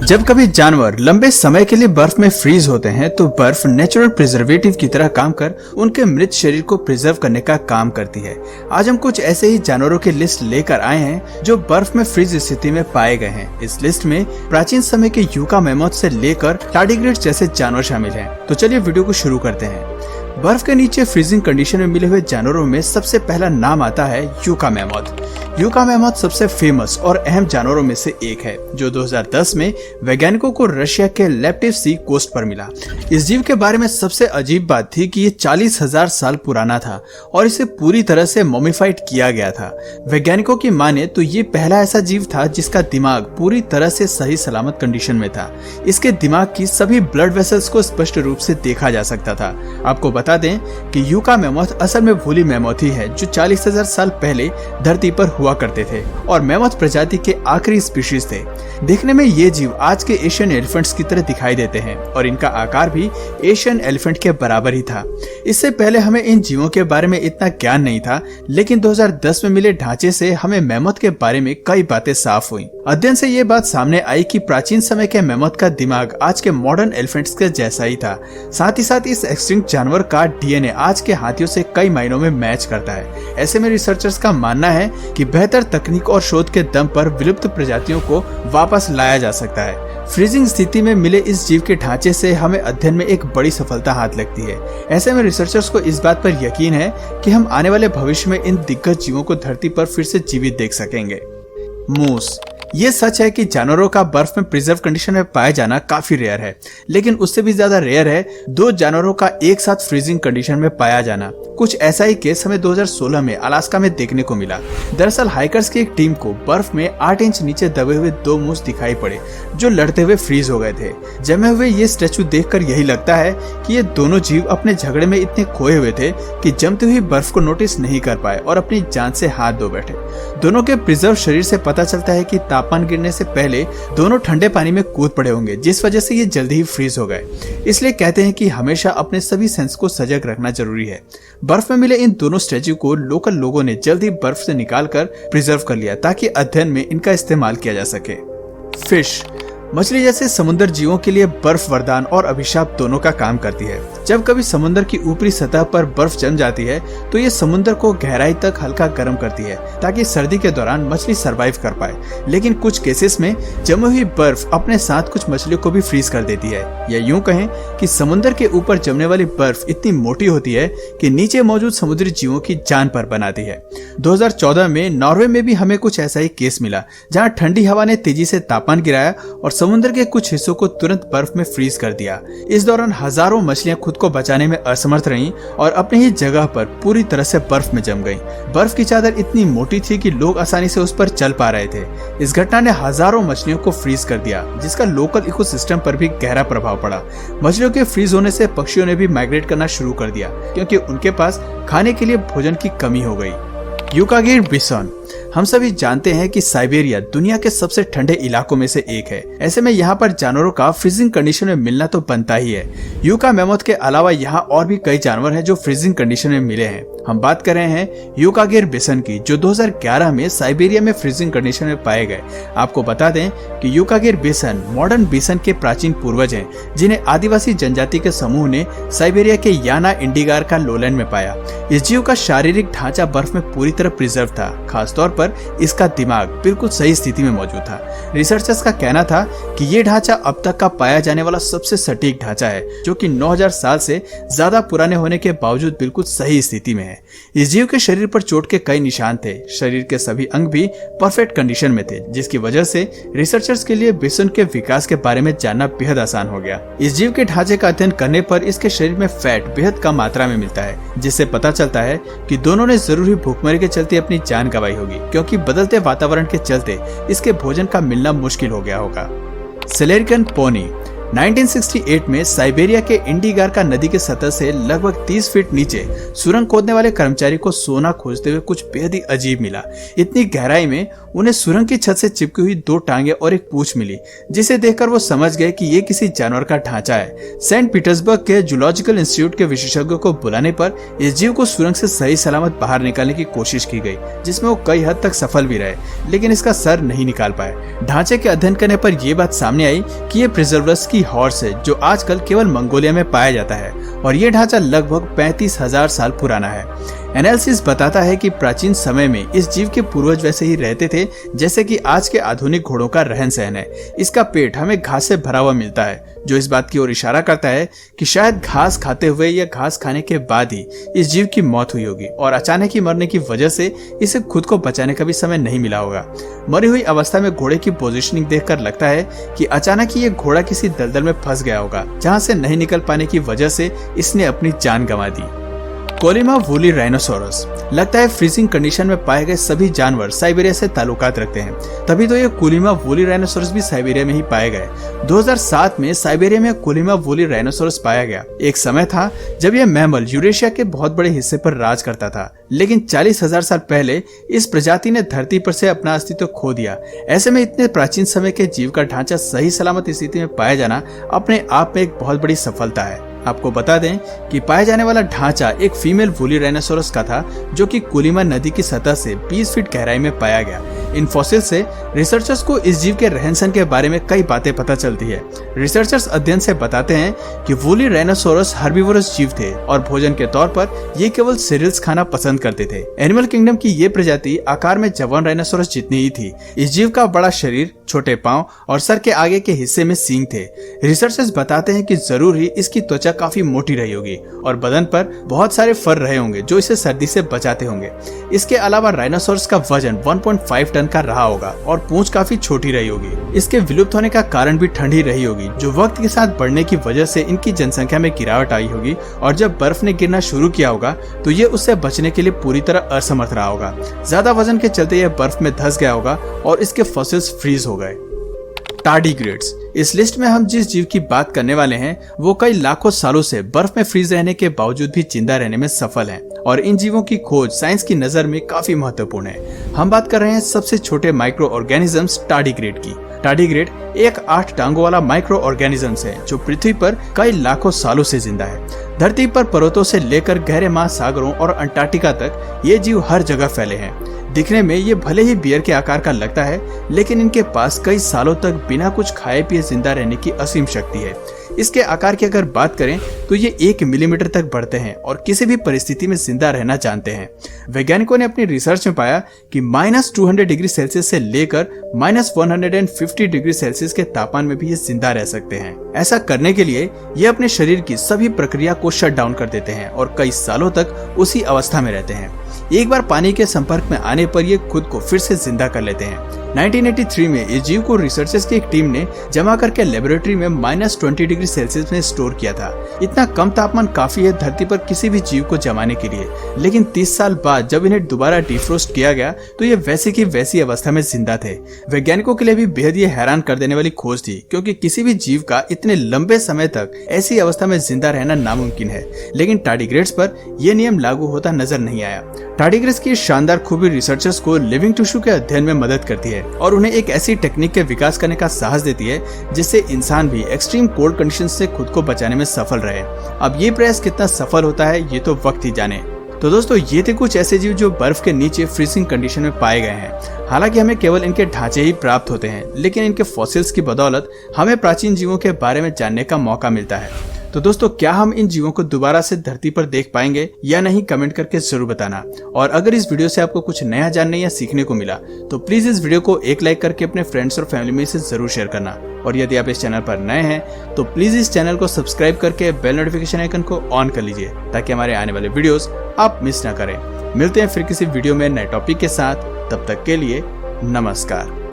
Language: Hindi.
जब कभी जानवर लंबे समय के लिए बर्फ में फ्रीज होते हैं तो बर्फ नेचुरल प्रिजर्वेटिव की तरह काम कर उनके मृत शरीर को प्रिजर्व करने का काम करती है। आज हम कुछ ऐसे ही जानवरों की लिस्ट लेकर आए हैं जो बर्फ में फ्रीज स्थिति में पाए गए हैं। इस लिस्ट में प्राचीन समय के यूका मैमोथ से लेकर टार्डिग्रेड्स जैसे जानवर शामिल हैं। तो चलिए वीडियो को शुरू करते हैं। बर्फ के नीचे फ्रीजिंग कंडीशन में मिले हुए जानवरों में सबसे पहला नाम आता है यूका मैमोथ। यूका मैमोथ सबसे फेमस और अहम जानवरों में से एक है जो 2010 में वैज्ञानिकों को रशिया के लेप्टिव सी कोस्ट पर मिला। इस जीव के बारे में सबसे अजीब बात थी कि ये 40,000 साल पुराना था और इसे पूरी तरह से मोमिफाइड किया गया था। वैज्ञानिकों की माने तो ये पहला ऐसा जीव था जिसका दिमाग पूरी तरह से सही सलामत कंडीशन में था। इसके दिमाग की सभी ब्लड वेसल्स को स्पष्ट रूप से देखा जा सकता था। आपको बता दें कि यूका मैमोथ असल में वूली मैमोथ ही है जो 40,000 साल पहले धरती पर हुआ करते थे और मैमोथ प्रजाति के आखिरी स्पीशीज थे। देखने में ये जीव आज के एशियन एलिफेंट्स की तरह दिखाई देते हैं और इनका आकार भी एशियन एलिफेंट के बराबर ही था। इससे पहले हमें इन जीवों के बारे में इतना ज्ञान नहीं था, लेकिन 2010 में मिले ढांचे से हमें मैमोथ के बारे में कई बातें साफ हुई। अध्ययन से ये बात सामने आई कि प्राचीन समय के मैमोथ का दिमाग आज के मॉडर्न एलिफेंट्स के जैसा ही था। साथ ही साथ इस एक्सटिंक्ट जानवर का डीएनए आज के हाथियों से कई मायनों में मैच करता है। ऐसे में रिसर्चर्स का मानना है कि बेहतर तकनीक और शोध के दम पर विलुप्त प्रजातियों को वापस लाया जा सकता है। फ्रीजिंग स्थिति में मिले इस जीव के ढांचे से हमें अध्ययन में एक बड़ी सफलता हाथ लगती है। ऐसे में रिसर्चर्स को इस बात पर यकीन है कि हम आने वाले भविष्य में इन दिग्गज जीवों को धरती पर फिर से जीवित देख सकेंगे। मूस। ये सच है कि जानवरों का बर्फ में प्रिजर्व कंडीशन में पाया जाना काफी रेयर है, लेकिन उससे भी ज्यादा रेयर है दो जानवरों का एक साथ फ्रीजिंग कंडीशन में पाया जाना। कुछ ऐसा ही केस हमें 2016 में अलास्का में देखने को मिला। दरअसल हाइकर्स की एक टीम को बर्फ में 8 इंच नीचे दबे हुए दो मूस दिखाई पड़े जो लड़ते हुए फ्रीज हो गए थे। जमे हुए ये स्टैचू देखकर यही लगता है कि ये दोनों जीव अपने झगड़े में इतने खोए हुए थे कि जमती हुई बर्फ को नोटिस नहीं कर पाए और अपनी जान से हाथ धो बैठे। दोनों के प्रिजर्व शरीर से पता चलता है कि तापमान गिरने से पहले दोनों ठंडे पानी में कूद पड़े होंगे, जिस वजह से ये जल्दी ही फ्रीज हो गए। इसलिए कहते हैं कि हमेशा अपने सभी सेंस को सजग रखना जरूरी है। बर्फ में मिले इन दोनों स्टैच्यू को लोकल लोगों ने जल्दी बर्फ से निकालकर प्रिजर्व कर लिया ताकि अध्ययन में इनका इस्तेमाल किया जा सके। फिश। मछली जैसे समुद्र जीवों के लिए बर्फ वरदान और अभिशाप दोनों का काम करती है। जब कभी समुद्र की ऊपरी सतह पर बर्फ जम जाती है तो ये समुद्र को गहराई तक हल्का गर्म करती है ताकि सर्दी के दौरान मछली सरवाइव कर पाए। लेकिन कुछ केसेस में जमी हुई बर्फ अपने साथ कुछ मछलियों को भी फ्रीज कर देती है, या यूं कहें कि समुद्र के ऊपर जमने वाली बर्फ इतनी मोटी होती है कि नीचे मौजूद समुद्री जीवों की जान पर बनाती है। 2014 में नॉर्वे में भी हमें कुछ ऐसा ही केस मिला जहाँ ठंडी हवा ने तेजी से तापमान गिराया और समुद्र के कुछ हिस्सों को तुरंत बर्फ में फ्रीज कर दिया। इस दौरान हजारों मछलियां खुद को बचाने में असमर्थ रहीं और अपनी ही जगह पर पूरी तरह से बर्फ में जम गईं। बर्फ की चादर इतनी मोटी थी कि लोग आसानी से उस पर चल पा रहे थे। इस घटना ने हजारों मछलियों को फ्रीज कर दिया, जिसका लोकल इकोसिस्टम पर भी गहरा प्रभाव पड़ा। मछलियों के फ्रीज होने से पक्षियों ने भी माइग्रेट करना शुरू कर दिया क्योंकि उनके पास खाने के लिए भोजन की कमी हो गई। यूकागिर बिसॉन। हम सभी जानते हैं कि साइबेरिया दुनिया के सबसे ठंडे इलाकों में से एक है। ऐसे में यहाँ पर जानवरों का फ्रीजिंग कंडीशन में मिलना तो बनता ही है। यूका मैमोथ के अलावा यहाँ और भी कई जानवर हैं जो फ्रीजिंग कंडीशन में मिले हैं। हम बात कर रहे हैं यूकागिर बिसन की, जो 2011 में साइबेरिया में फ्रीजिंग कंडीशन में पाए गए। आपको बता दें कि यूकागिर बिसन मॉडर्न बिसन के प्राचीन पूर्वज हैं, जिन्हें आदिवासी जनजाति के समूह ने साइबेरिया के याना इंडिगार का लोलैंड में पाया। इस जीव का शारीरिक ढांचा बर्फ में पूरी तरह प्रिजर्व था, खासतौर पर इसका दिमाग बिल्कुल सही स्थिति में मौजूद था। रिसर्चर्स का कहना था कि ये ढांचा अब तक का पाया जाने वाला सबसे सटीक ढांचा है, जो कि 9000 साल से ज्यादा पुराने होने के बावजूद बिल्कुल सही स्थिति में है। इस जीव के शरीर पर चोट के कई निशान थे। शरीर के सभी अंग भी परफेक्ट कंडीशन में थे, जिसकी वजह से रिसर्चर्स के लिए बिसन के विकास के बारे में जानना बेहद आसान हो गया। इस जीव के ढांचे का अध्ययन करने पर इसके शरीर में फैट बेहद कम मात्रा में मिलता है, जिससे पता चलता है कि दोनों ने जरूर ही भूखमरी के चलते अपनी जान गंवाई होगी, क्योंकि बदलते वातावरण के चलते इसके भोजन का मिलना मुश्किल हो गया होगा। सेलेरिकन पोनी। 1968 में साइबेरिया के इंडिगारका नदी के सतह से लगभग 30 फीट नीचे सुरंग खोदने वाले कर्मचारी को सोना खोजते हुए कुछ बेहद ही अजीब मिला। इतनी गहराई में उन्हें सुरंग की छत से चिपकी हुई 2 टांगे और एक पूंछ मिली, जिसे देखकर वो समझ गए कि ये किसी जानवर का ढांचा है। सेंट पीटर्सबर्ग के जूलॉजिकल इंस्टीट्यूट के विशेषज्ञों को बुलाने पर इस जीव को सुरंग से सही सलामत बाहर निकालने की कोशिश की गई, जिसमें वो कई हद तक सफल भी रहे, लेकिन इसका सर नहीं निकाल पाए। ढांचे के अध्ययन करने पर यह बात सामने आई कि ये प्रिजर्वस की हॉर्स है, जो आजकल केवल मंगोलिया में पाया जाता है और ये ढांचा लगभग 35,000 साल पुराना है। एनालिसिस बताता है कि प्राचीन समय में इस जीव के पूर्वज वैसे ही रहते थे जैसे कि आज के आधुनिक घोड़ों का रहन सहन है। इसका पेट हमें घास से भरा हुआ मिलता है, जो इस बात की ओर इशारा करता है कि शायद घास खाते हुए या घास खाने के बाद ही इस जीव की मौत हुई होगी और अचानक ही मरने की वजह से इसे खुद को बचाने का भी समय नहीं मिला होगा। मरी हुई अवस्था में घोड़े की पोजीशनिंग देखकर लगता है कि अचानक ही ये घोड़ा किसी दलदल में फंस गया होगा, जहां से नहीं निकल पाने की वजह से इसने अपनी जान गंवा दी। Colima woolly rhinoceros. लगता है फ्रीजिंग कंडीशन में पाए गए सभी जानवर साइबेरिया से ताल्लुकात रखते हैं, तभी तो ये कोलिमा वूली राइनोसोरस भी साइबेरिया में ही पाए गए। 2007 में साइबेरिया में कोलिमा वूली राइनोसोरस पाया गया। एक समय था जब यह मैमल यूरेशिया के बहुत बड़े हिस्से पर राज करता था, लेकिन 40,000 साल पहले इस प्रजाति ने धरती पर से अपना अस्तित्व खो दिया। ऐसे में इतने प्राचीन समय के जीव का ढांचा सही सलामत स्थिति में पाया जाना अपने आप में एक बहुत बड़ी सफलता है। आपको बता दें कि पाया जाने वाला ढांचा एक फीमेल वूली राइनोसोरस का था, जो कि कोलिमा नदी की सतह से 20 फीट गहराई में पाया गया। इन फॉसिल से रिसर्चर्स को इस जीव के रहन सहन के बारे में कई बातें पता चलती है। रिसर्चर्स अध्ययन से बताते हैं कि वूली राइनोसोरस हर्बीवोरस जीव थे और भोजन के तौर पर ये केवल सीरियल्स खाना पसंद करते थे। एनिमल किंगडम की ये प्रजाति आकार में जवान राइनोसोरस जितनी ही थी। इस जीव का बड़ा शरीर, छोटे पांव और सर के आगे के हिस्से में सींग थे। रिसर्चर्स बताते हैं कि जरूर ही इसकी त्वचा काफी मोटी रही होगी और बदन पर बहुत सारे फर रहे होंगे, जो इसे सर्दी से बचाते होंगे। इसके अलावा राइनोसोरस का वजन 1.5 टन का रहा होगा और पूंछ काफी छोटी रही होगी। इसके विलुप्त होने का कारण भी ठंड ही रही होगी, जो वक्त के साथ बढ़ने की वजह से इनकी जनसंख्या में गिरावट आई होगी और जब बर्फ ने गिरना शुरू किया होगा तो ये उससे बचने के लिए पूरी तरह असमर्थ रहा होगा। ज्यादा वजन के चलते यह बर्फ में धंस गया होगा और इसके फॉसिल्स फ्रीज हो गए। टार्डिग्रेड्स। इस लिस्ट में हम जिस जीव की बात करने वाले हैं वो कई लाखों सालों से बर्फ में फ्रीज रहने के बावजूद भी जिंदा रहने में सफल हैं और इन जीवों की खोज साइंस की नजर में काफी महत्वपूर्ण है। हम बात कर रहे हैं सबसे छोटे माइक्रो ऑर्गेनिजम्स टार्डिग्रेड की। टार्डिग्रेड एक 8 टांगों वाला माइक्रो ऑर्गेनिजम्स है, जो पृथ्वी पर कई लाखों सालों से जिंदा है। धरती पर पर्वतों से लेकर गहरे महासागरों और अंटार्कटिका तक ये जीव हर जगह फैले हैं। दिखने में ये भले ही बियर के आकार का लगता है, लेकिन इनके पास कई सालों तक बिना कुछ खाए पिए जिंदा रहने की असीम शक्ति है। इसके आकार की अगर बात करें तो ये 1 मिलीमीटर तक बढ़ते हैं और किसी भी परिस्थिति में जिंदा रहना जानते हैं। वैज्ञानिकों ने अपनी रिसर्च में पाया कि -200 डिग्री सेल्सियस से लेकर -150 डिग्री सेल्सियस के तापमान में भी ये जिंदा रह सकते हैं। ऐसा करने के लिए ये अपने शरीर की सभी प्रक्रिया को शट डाउन कर देते हैं और कई सालों तक उसी अवस्था में रहते हैं। एक बार पानी के संपर्क में आने पर ये खुद को फिर से जिंदा कर लेते हैं। 1983 में इस जीव को रिसर्चर्स की एक टीम ने जमा करके लेबोरेटरी में -20 डिग्री सेल्सियस में स्टोर किया था। इतना कम तापमान काफी है धरती पर किसी भी जीव को जमाने के लिए, लेकिन 30 साल बाद जब इन्हें दोबारा डिफ्रोस्ट किया गया तो ये वैसी की वैसी अवस्था में जिंदा थे। वैज्ञानिकों के लिए भी बेहद ये हैरान कर देने वाली खोज थी, क्योंकि किसी भी जीव का इतने लंबे समय तक ऐसी अवस्था में जिंदा रहना नामुमकिन है, लेकिन टार्डिग्रेड्स पर यह नियम लागू होता नजर नहीं आया। टार्डिग्रेड्स की शानदार खूबी रिसर्चर्स को लिविंग टिश्यू के अध्ययन में मदद करती है और उन्हें एक ऐसी टेक्निक के विकास करने का साहस देती है जिससे इंसान भी एक्सट्रीम कोल्ड कंडीशंस से खुद को बचाने में सफल रहे। अब ये प्रयास कितना सफल होता है ये तो वक्त ही जाने। तो दोस्तों, ये थे कुछ ऐसे जीव जो बर्फ के नीचे फ्रीजिंग कंडीशन में पाए गए हैं। हालांकि हमें केवल इनके ढांचे ही प्राप्त होते हैं, लेकिन इनके फॉसिल्स की बदौलत हमें प्राचीन जीवों के बारे में जानने का मौका मिलता है। तो दोस्तों, क्या हम इन जीवों को दोबारा से धरती पर देख पाएंगे या नहीं, कमेंट करके जरूर बताना। और अगर इस वीडियो से आपको कुछ नया जानने या सीखने को मिला तो प्लीज इस वीडियो को एक लाइक करके अपने फ्रेंड्स और फैमिली में इसे जरूर शेयर करना। और यदि आप इस चैनल पर नए हैं तो प्लीज इस चैनल को सब्सक्राइब करके बेल नोटिफिकेशन आइकन को ऑन कर लीजिए, ताकि हमारे आने वाले वीडियोस आप मिस ना करें। मिलते हैं फिर किसी वीडियो में नए टॉपिक के साथ, तब तक के लिए नमस्कार।